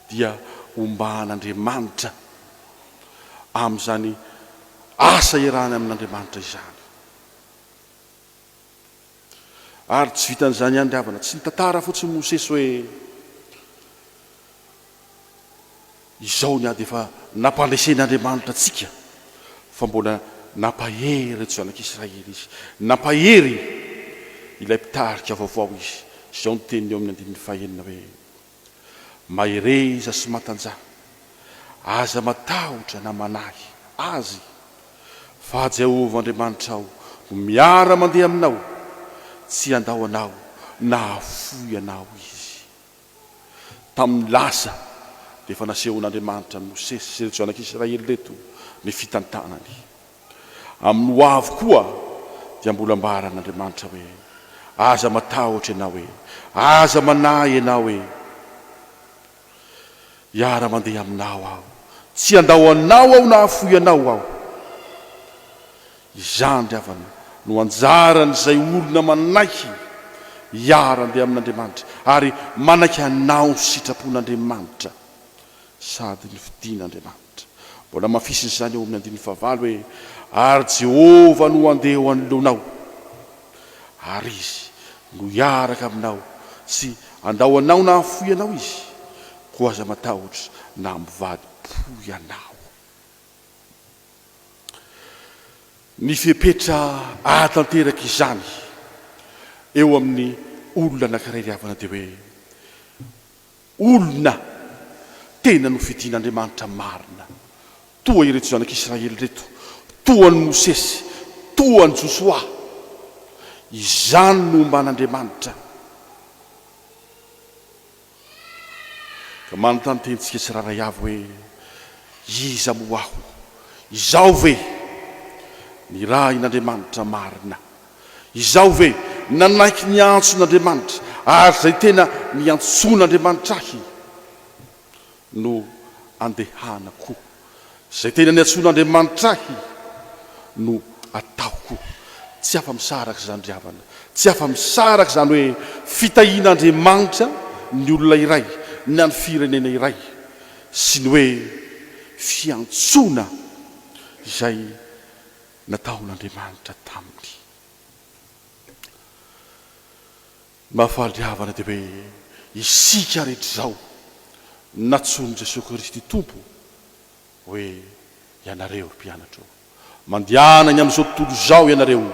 dia ombahan'Andriamanitra amin'izany asa irany amin'Andriamanitra izany ary tsy vitan'izany ihany ry havana tsy nitantara fotsiny Mosesy hoe izao ny ady efa nampandresen'Andriamanitra atsika fa mbola nampahery reto zanak'Israely izy nampahery ilay mpitarika vaovao izy izao ny teniny eo amin'ny andininy fahaenina hoe mahereza sy matanjaha aza matahotra na manahy azy fa Jehova Andriamanitra ao no miara mandeha aminao tsy andao anao na hafoy anao izy tamin'ny lasa dia efa nasehon'Andriamanitra ny Mosesy sy reto zanak'Israely reto ny fitantanany amin'ny ho avy koa dia mbola ambaran'Andriamanitra hoe aza matahotra ianao hoe aza manahy ianao hoe hiara mandeha aminao aho tsy andao anao aho na hafoy anao aho izany ry havana no anjaran'izay olona manaiky hiara andeha amin'Andriamanitra ary manaiky anao ny sitrapon'Andriamanitra sady ny fidin'Andriamanitra mbola mafisin'izany eo amin'ny andininy fahavalo hoe ary Jehova no andeha ho anoloanao ary izy no hiaraka aminao sy andao anao na hafoy anao izy ko aza matahotra na mivadi-po ianao ny fipetra ahatanteraka izany eo amin'ny olona anankiray ry havana dia hoe olona tena no fidin'Andriamanitra marina toa ireto zanak'Israely reto toa ny Mosesy toa ny Josoa izany no omban'Andriamanitra ka manontany tentsika tsiraray avy hoe iza mo aho izao ve ny raha in'Andriamanitra marina izao ve nanaiky ny antson'Andriamanitra ary zay tena ny antson'Andriamanitra ahy no andehanako zay tena ny antson'Andriamanitra ahy no ataoko tsy afa-misaraka zany ry havana tsy afa-misaraka zany hoe fitahian'Andriamanitra ny olona iray na ny firenena iray sy ny hoe fiantsona izay nataon'Andriamanitra taminy mahafaly ry havana dia hoe isika rehetra zao natsony Jesosy Kristy tompo hoe ianareo mpianatra mandianany amin'izao tontolo zao ianareo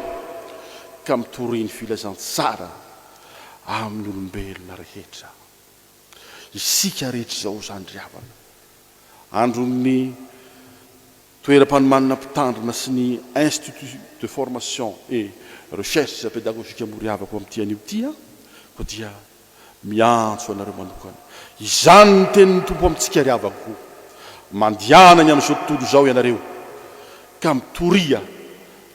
ka mitoriny filazantsara amin'ny olombelona rehetra isika rehetra zao zany ry havana andron'ny toeram-panomanana mpitandrina sy ny institut de formation et recherche pédagogique moriavako amin'ity an'io tia ko dia miantso anareo manokana izany ny tenin'ny tompo amintsika ry havako mandiana ny amin'izao tontolo zao ianareo ka mitoria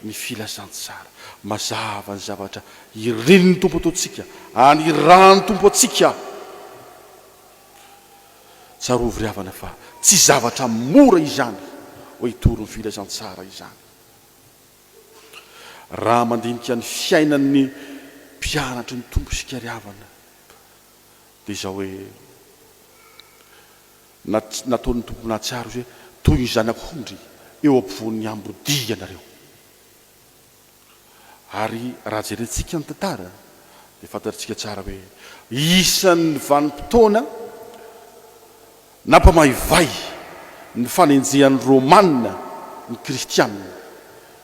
ny filazantsara mazava ny zavatra ireny ny tompo ataotsika any rany tompo atsika tsarovy ryavana fa tsy zavatra mora izany hoe itoro ny filazantsara izany raha mandinika ny fiainan'ny mpianatry ny tompo sika ryavana dia izao hoe nataon'ny tompo nahatsiaro izy hoe toy ny zanak'ondry eo ampovoan'ny ambody ianareo ary raha jerentsika ny tantara dia fantatritsika tsara hoe isan'ny vanim-potoana nampamaivay ny fanenjehan'ny romanina ny kristianina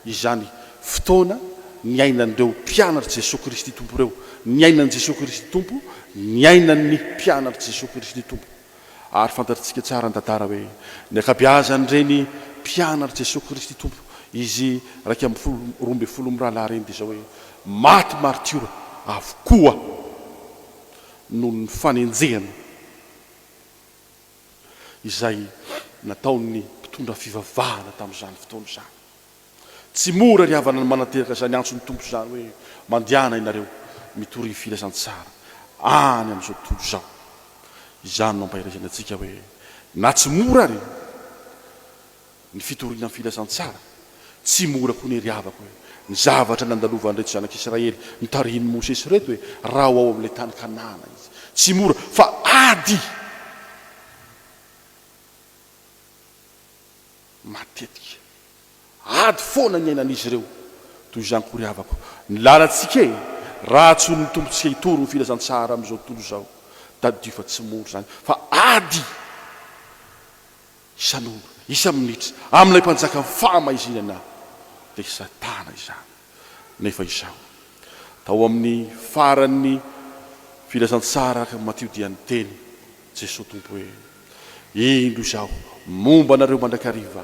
izany fotoana ny ainan'ireo mpianatry Jesosy Kristy tompo ireo ny ainan'i Jesosy Kristy tompo ny ainan'ny mpianatry Jesosy Kristy tompo ary fantatritsika tsara ny tantara hoe ny akabeazan'ireny mpianatry Jesosy Kristy tompo izy raiky amin'ny 12 mirahalahy reny dia izao hoe maty martiora avokoa noho ny fanenjehana izay nataon'ny mpitondra fivavahana tamin'izany fotoana izany tsy mora ry havana ny manateraka izany antsony tompo izany hoe mandiana ianareo mitory filazantsara any amin'izao tontolo izao izany no ampahirazana antsika hoe na tsy mora ary ny fitoriana ny filazantsara tsy mora koa ny ry havako hoe ny zavatra nandalovan'ireto zanak'Israely nitarihin'ny Mosesy reto hoe raha ho ao amin'ilay tany Kanana izy tsy mora fa ady matetika ady foana ny ainan'izy ireo toy izany koa ry havako ny lalantsika e raha tsy ny tompontsika hitoro ny filazantsara amin'izao tontolo izao tadio fa tsy mora izany fa ady isan'olo isa-minitra amin'ilay mpanjaka ny famaizinana dia Satana izany nefa izao tao amin'ny faran'ny filazantsara ka Mateo dia niteny Jesosy tompo hoe indro izao momba anareo mandrakariva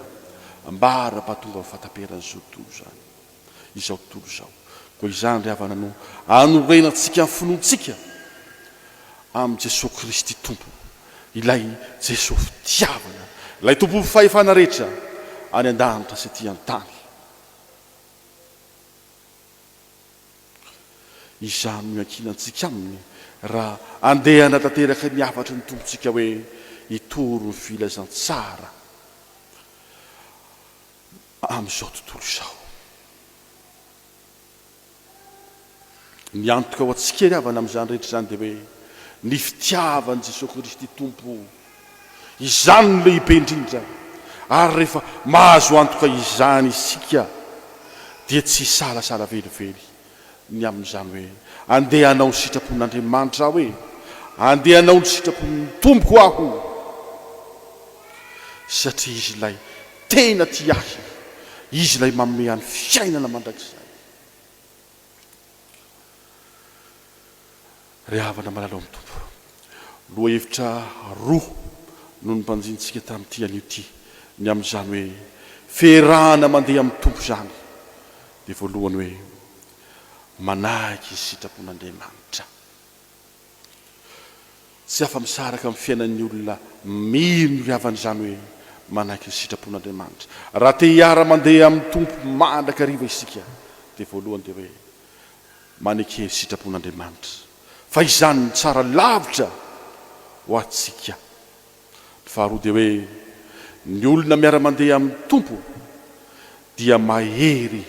ambara-pahatonga fataperana izao tontolo izany izao tontolo izao koa izany ry havana no anorenantsika ny finoantsika amin'ny Jesosy Kristy tompo ilay Jesosy fitiavana ilay tompo fahefana rehetra any an-danitra sy aty an-tany izany no iankinantsika aminy raha andeha hanatanteraka ny hafatra ny tompontsika hoe hitoro ny filazantsara amin'izao tontolo izao ny antoka ho antsika ry havana amin'izany rehetra izany dia hoe ny fitiavan'i Jesosy Kristy tompo izany no lehibe indrindra ary rehefa mahazo antoka izany isika dia tsy salasala velively ny amin'izany hoe andeha hanao ny sitrapon'Andriamanitra aho hoe andeha hanao ny sitrapon'ny tompoko aho satria izy ilay tena ty ahy izy ilay manome any fiainana mandrakizay ry havana malala amin'ny tompo loha hevitra roa no ny mpanjintsika tamin'ity anio ty ny amin'izany hoe ferahana mandeha amin'ny tompo izany dia voalohany hoe manahiky izy sitrapon'Andriamanitra tsy afa-misaraka amin'ny fiainan'ny olona mino ry havana izany hoe manahiky ny sitrapon'Andriamanitra raha te hiara mandeha amin'ny tompo mandrakariva isika dia voalohany dia hoe manekery sitrapon'Andriamanitra fa izany ny tsara lavitra ho atsika ny faharoa dia hoe ny olona miara-mandeha amin'ny tompo dia mahery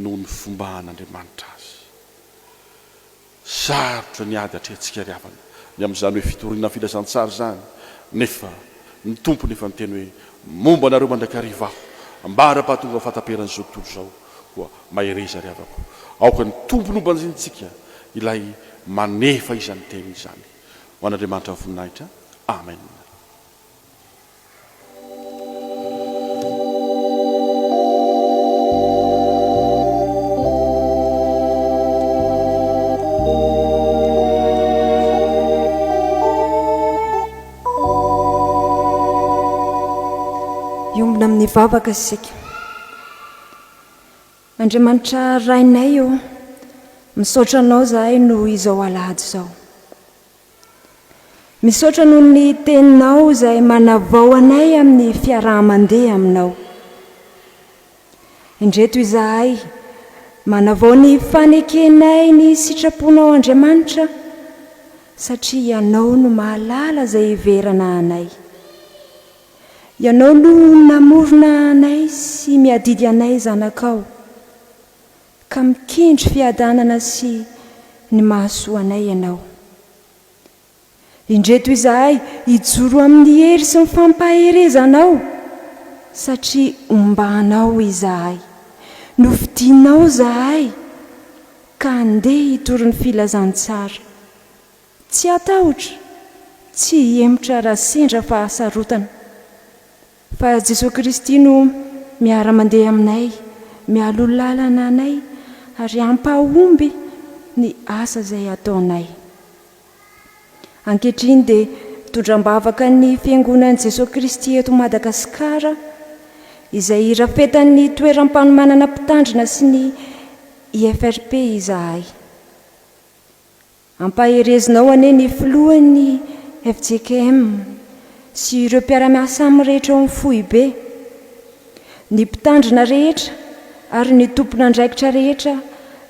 noho ny fomba an'Andriamanitra azy sarotra ny ady atrehantsika ry havana ny amin'izany hoe fitoriana filazantsara zany nefa ny tompo nefa niteny hoe momba anareo mandrakariva aho ambara-pahatonga fataperan'izao tontolo izao koa mahereza ry havako aoka ny tompo no mbanjintsika ilay manefa izany teny izany ho an'Andriamanitra ny voninahitra amen. iombona amin'ny vavaka sika Andriamanitra rainay io misaotra anao zahay no izao alahady izao misaotra noho ny teninao izay manavao anay amin'ny fiaraha-mandeha aminao. Indreto izahay manavao ny fanekenay ny sitraponao Andriamanitra satria ianao no mahalala izay iverana anay. Ianao no namorona anay sy miadidy anay zanakao ka mikendry fiadanana sy ny mahasoa anay ianao. Indreto izahay hijoro amin'ny hery sy mifampaherezanao satria ombanao izahay, nofidinao izahay ka andeha hitory ny filazantsara, tsy atahotra, tsy hiemotra raha sendra fahasarotana. Fa Jesosy Kristy no miara-mandeha aminay, mialoha lalana anay ary ampahomby ny asa izay ataonay. Ankehitriny dia tondram-bavaka ny fiangonan'i Jesosy Kristy eto Madagasikara izay rafetan'ny toeram-panomanana mpitandrina sy ny IFRP izahay. Ampaherezinao ane ny filohan'ny FJKM sy ireo mpiara-miasa amin'ny rehetra ao amin'ny Foibe, ny mpitandrina rehetra ary ny tompon'andraikitra rehetra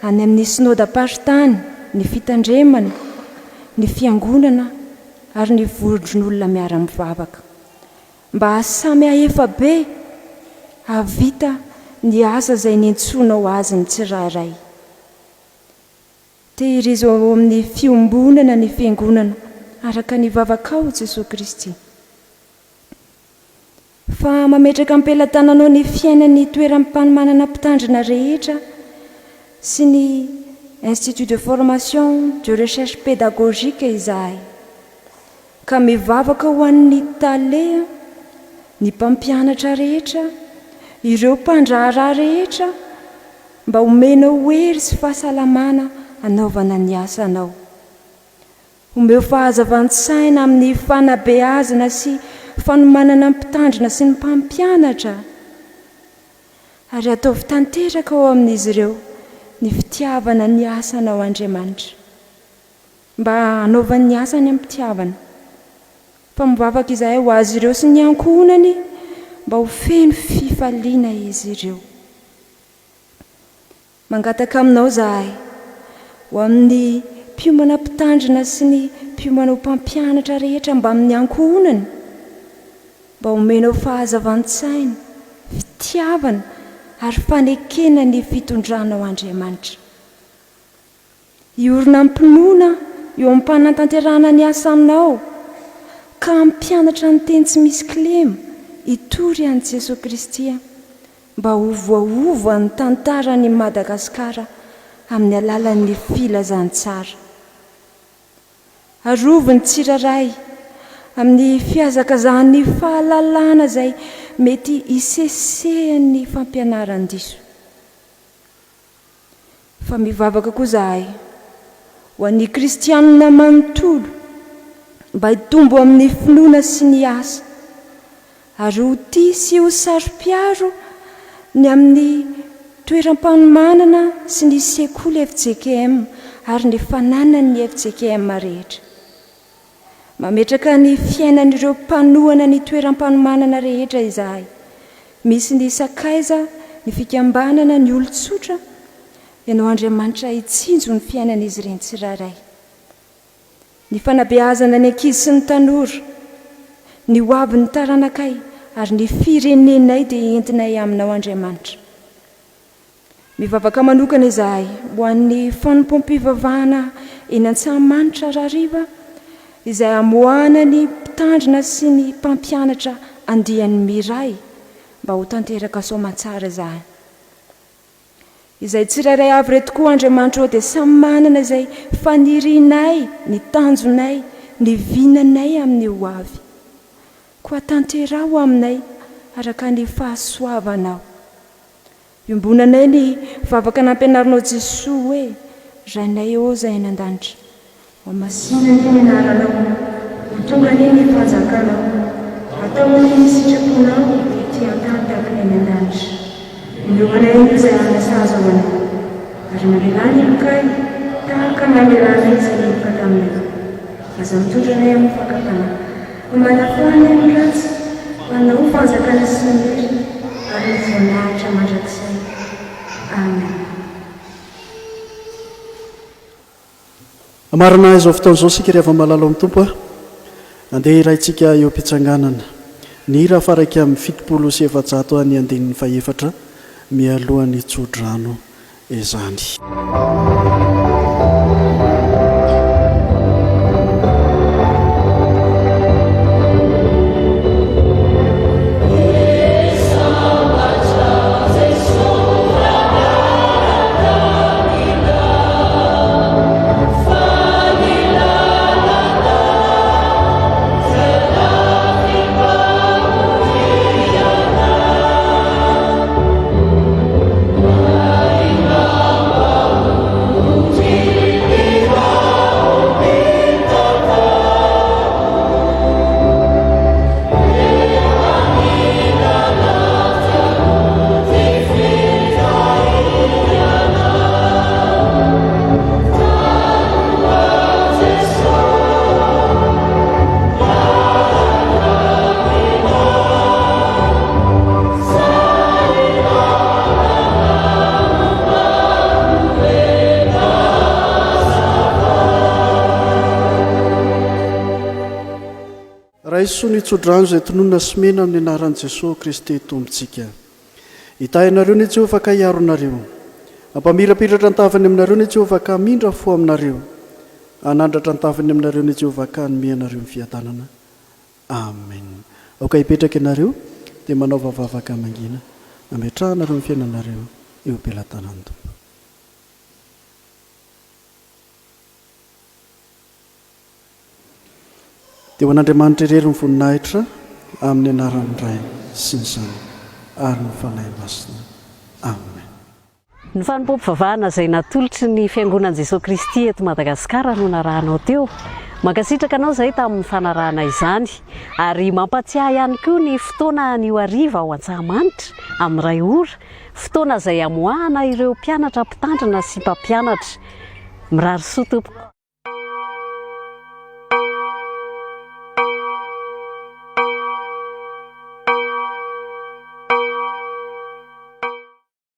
any amin'ny synodam-paritany, ny fitandremana, ny fiangonana ary ny vondron'olona miara-mivavaka mba samy ahefa be havita ny asa izay niantsonao azy ny tsirairay. Tehirizo ao amin'ny fiombonana ny fiangonana araka ny vavakao Jesosy Kristy. Fa mametraka ampelantananao ny fiainan'ny toeram-panomanana mpitandrina rehetra sy ny Institut de formation de recherche pédagogique izahay, ka mivavaka ho an'ny tale ny mpampianatra rehetra, ireo mpandraharaha rehetra mba homenao hery sy fahasalamana anaovana ny asanao. Omeo fahazavan-tsaina amin'ny fanabeazana sy fanomanana mpitandrina sy ny mpampianatra ary ataovy tanteraka ao amin'izy ireo ny fitiavana ny asanao Andriamanitra, mba hanaovan'ny asany amin'ny mpitiavana. Fa mivavaka izahay ho azy ireo sy ny ankohonany mba ho feno fifaliana izy ireo. Mangataka aminao izahay ho amin'ny mpiomana mpitandrina sy ny mpiomana mpampianatra rehetra mba amin'ny ankohonany, mba homenao fahazavan-tsaina, fitiavana ary fanekena ny fitondranao Andriamanitra. Iorina mpinoana eo amin'ny mpanantanterahana ny asa aminao ka mpianatra ny teny tsy misy kilema hitory an'i Jesosy Kristy mba ho voaova ny tantarany Madagasikara amin'ny alalan'ny filazantsara. Aroviny tsiraray amin'ny fihazakazahan'ny fahalalana izay mety hisesehan'ny fampianaran-diso. Fa mivavaka koa izahay ho an'ny kristianina manontolo mba hitombo amin'ny finoana sy ny asa ary ho tia sy ho saro-piaro ny amin'ny toeram-panomanana sy ny sekoly FJKM ary ny fananan'ny FJKM rehetra. Mametraka ny fiainan'ireo mpanohana ny toeram-panomanana rehetra izahay, misy ny sakaiza, ny fikambanana, ny olon-tsotra, ianao Andriamanitra hitsinjo ny fiainan'izy ireny tsirairay. Ny fanabeazana ny ankizy sy ny tanora, ny hoavy ny taranakay ary ny firenenay dia entinay aminao Andriamanitra. Mivavaka manokana izahay ho an'ny fanompom-pivavahana eny Antsahamanitra Rariva izay amoahana ny mpitandrina sy ny mpampianatra andian'ny miray mba ho tanteraka soamantsara izahay. Izay tsirairay avy reto koa Andriamanitra dia samy manana izay fanirianay, ny tanjonay, ny vinanay amin'ny ho avy. Koa tanterao aminay araka ny fahasoavanao. Iombonanay ny vavaka nampianarinao Jesosy hoe rainay eo izay any an-danitra. Masinany ny anaranao, tonga ny fanjakanao, atao ny sitraponao ty an-tantaka ny an-danitra. Milovanay izay anasazoanay, ary mamelany mikay tahaka mamelany izay efa taminay. aza mitondranay amin'ny fakapana manafahany amin'ny ratsy manao fanjakana sy ny hery ary ny voninahitra mandrakizay. Amen. marina izao fotoana izao sika rehefa malalo amin'ny tompo a andeha iraintsika eo am-pitsanganana ny hira faraiky amin'ny 700 ny andinin'ny fahefatra mialohan'ny tsodrano izany. Iso ny tsodrano izay tononona simena amin'ny anaran'i Jesosy Kristy tombontsika. Hita ianareo ny Jehovah ka hiaro nareo. Ampamirapiratra an-tavany aminareo ny Jehovah ka mindra fo aminareo. Anandratra an-tavany aminareo ny Jehovah ka hanome anareo ny fiadanana. Amen. Aoka hipetraka ianareo dia manao vavavaka mangina. Ametrahanareo ny fiainanareo eo am-pelantanan'ny Tompo. Dia ho an'Andriamanitra irery ny voninahitra amin'ny anaran'ny Ray sy ny Zanaka ary ny fanahy masina. Amen. Ny fanompoam-pivavahana izay natolotry ny fiangonan'i Jesosy Kristy eto Madagasikara no narahanao teo. Mankasitraka anao izay tamin'ny fanarahana izany ary mampatsiahy ihany koa ny fotoana anio hariva ao Antsahamanitra amin'ny 2 ora, fotoana izay amoahana ireo mpianatra mpitandrina sy mpampianatra. Mirary soa tompoko.